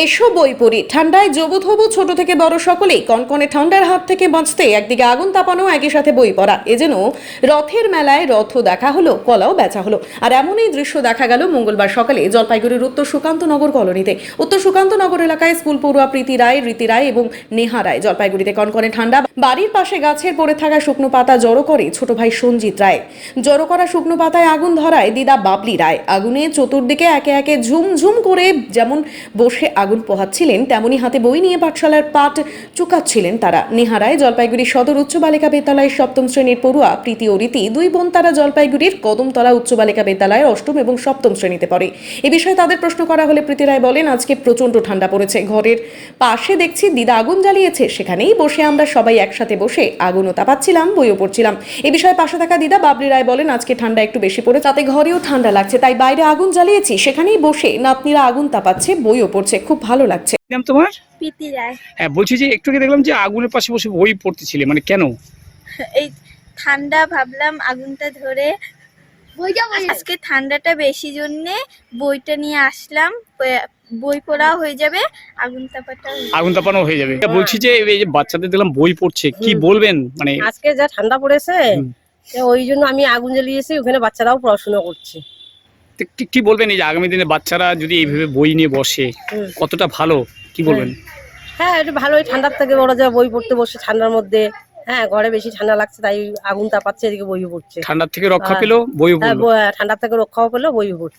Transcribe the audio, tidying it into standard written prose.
এসো বই পড়ি। ঠান্ডায় জবুথবু ছোট থেকে বড় সকলেই কনকনে ঠান্ডার হাত থেকে বাঁচতে একদিকে আগুন তাপানো, একই সাথে বই পড়া। এ যেন রথের মেলায় রথ দেখা হলো, কলাও বেচা হলো। আর এমনই দৃশ্য দেখা গেল মঙ্গলবার সকালে জলপাইগুড়ির উত্তর সুকান্তনগর কলোনিতে। উত্তর সুকান্তনগর এলাকায় স্কুল পড়ুয়া প্রীতি রায়, রীতি রায় এবং নেহা রায়। জলপাইগুড়িতে কনকনে ঠান্ডা, বাড়ির পাশে গাছের পড়ে থাকা শুকনো পাতা জড়ো করে ছোট ভাই সঞ্জিত রায়। জড়ো করা শুকনো পাতায় আগুন ধরায় দিদা বাবলি রায়। আগুনে চতুর্দিকে একে একে ঝুমঝুম করে যেমন বসে আগুন পোহাচ্ছিলেন, তেমনি হাতে বই নিয়ে পাঠশালার পাঠ চুকাচ্ছিলেন তারা। নেহা রায় জলপাইগুড়ি সদর উচ্চ বালিকা বিদ্যালয়ের ৭ম শ্রেণীর পড়ুয়া। প্রীতি ও রীতি দুই বোন, তারা জলপাইগুড়ির কদমতলা উচ্চ বালিকা বিদ্যালয়ের ৮ম এবং ৭ম শ্রেণীতে পড়ে। এ বিষয়ে তাদের প্রশ্ন করা হলে প্রীতি রায় বলেন, আজকে প্রচন্ড ঠান্ডা পড়েছে, ঘরের পাশে দেখছি দিদা আগুন জ্বালিয়েছে, সেখানেই বসে আমরা সবাই একসাথে বসে আগুনও তাপাচ্ছিলাম, বইও পড়ছিলাম। এ বিষয়ে পাশে থাকা দিদা বাবলি রায় বলেন, আজকে ঠান্ডা একটু বেশি পড়ে, তাতে ঘরেও ঠান্ডা লাগছে, তাই বাইরে আগুন জ্বালিয়েছি, সেখানেই বসে নাতনিরা আগুন তাপাচ্ছে, বইও পড়ছে, খুব ভালো লাগছে। নাম তোমার? প্রীতি রায়। হ্যাঁ, বলছি যে একটু আগে দেখলাম যে আগুনের পাশে বসে বই পড়তেছিলে, মানে কেন? এই ঠান্ডা, ভাবলাম আগুনটা ধরে আজকে ঠান্ডাটা বেশি জন্যে বইটা নিয়ে আসলাম, বই পড়াও হয়ে যাবে, আগুন তাপানো হয়ে যাবে। বলছি যে এই যে বাচ্চাদের দেখলাম বই পড়ছে, কি বলবেন? মানে আজকে যা ঠান্ডা পড়েছে ওই জন্য আমি আগুন জ্বালিয়েছি, ওখানে বাচ্চারাও পড়াশোনা করছে। কি বলবেন এই যে আগামী দিনে বাচ্চারা যদি এইভাবে বই নিয়ে বসে কতটা ভালো, কি বলবেন? হ্যাঁ, একটু ভালোই, ঠান্ডার থেকে বড় যা বই পড়তে বসে ঠান্ডার মধ্যে। হ্যাঁ, ঘরে বেশি ঠান্ডা লাগছে তাই আগুন তাপাচ্ছে, এদিকে বইও পড়ছে। ঠান্ডার থেকে রক্ষা পেলো, বইও হ্যাঁ, পড়লো। ঠান্ডার থেকে রক্ষাও পেলো, বইও পড়ছে।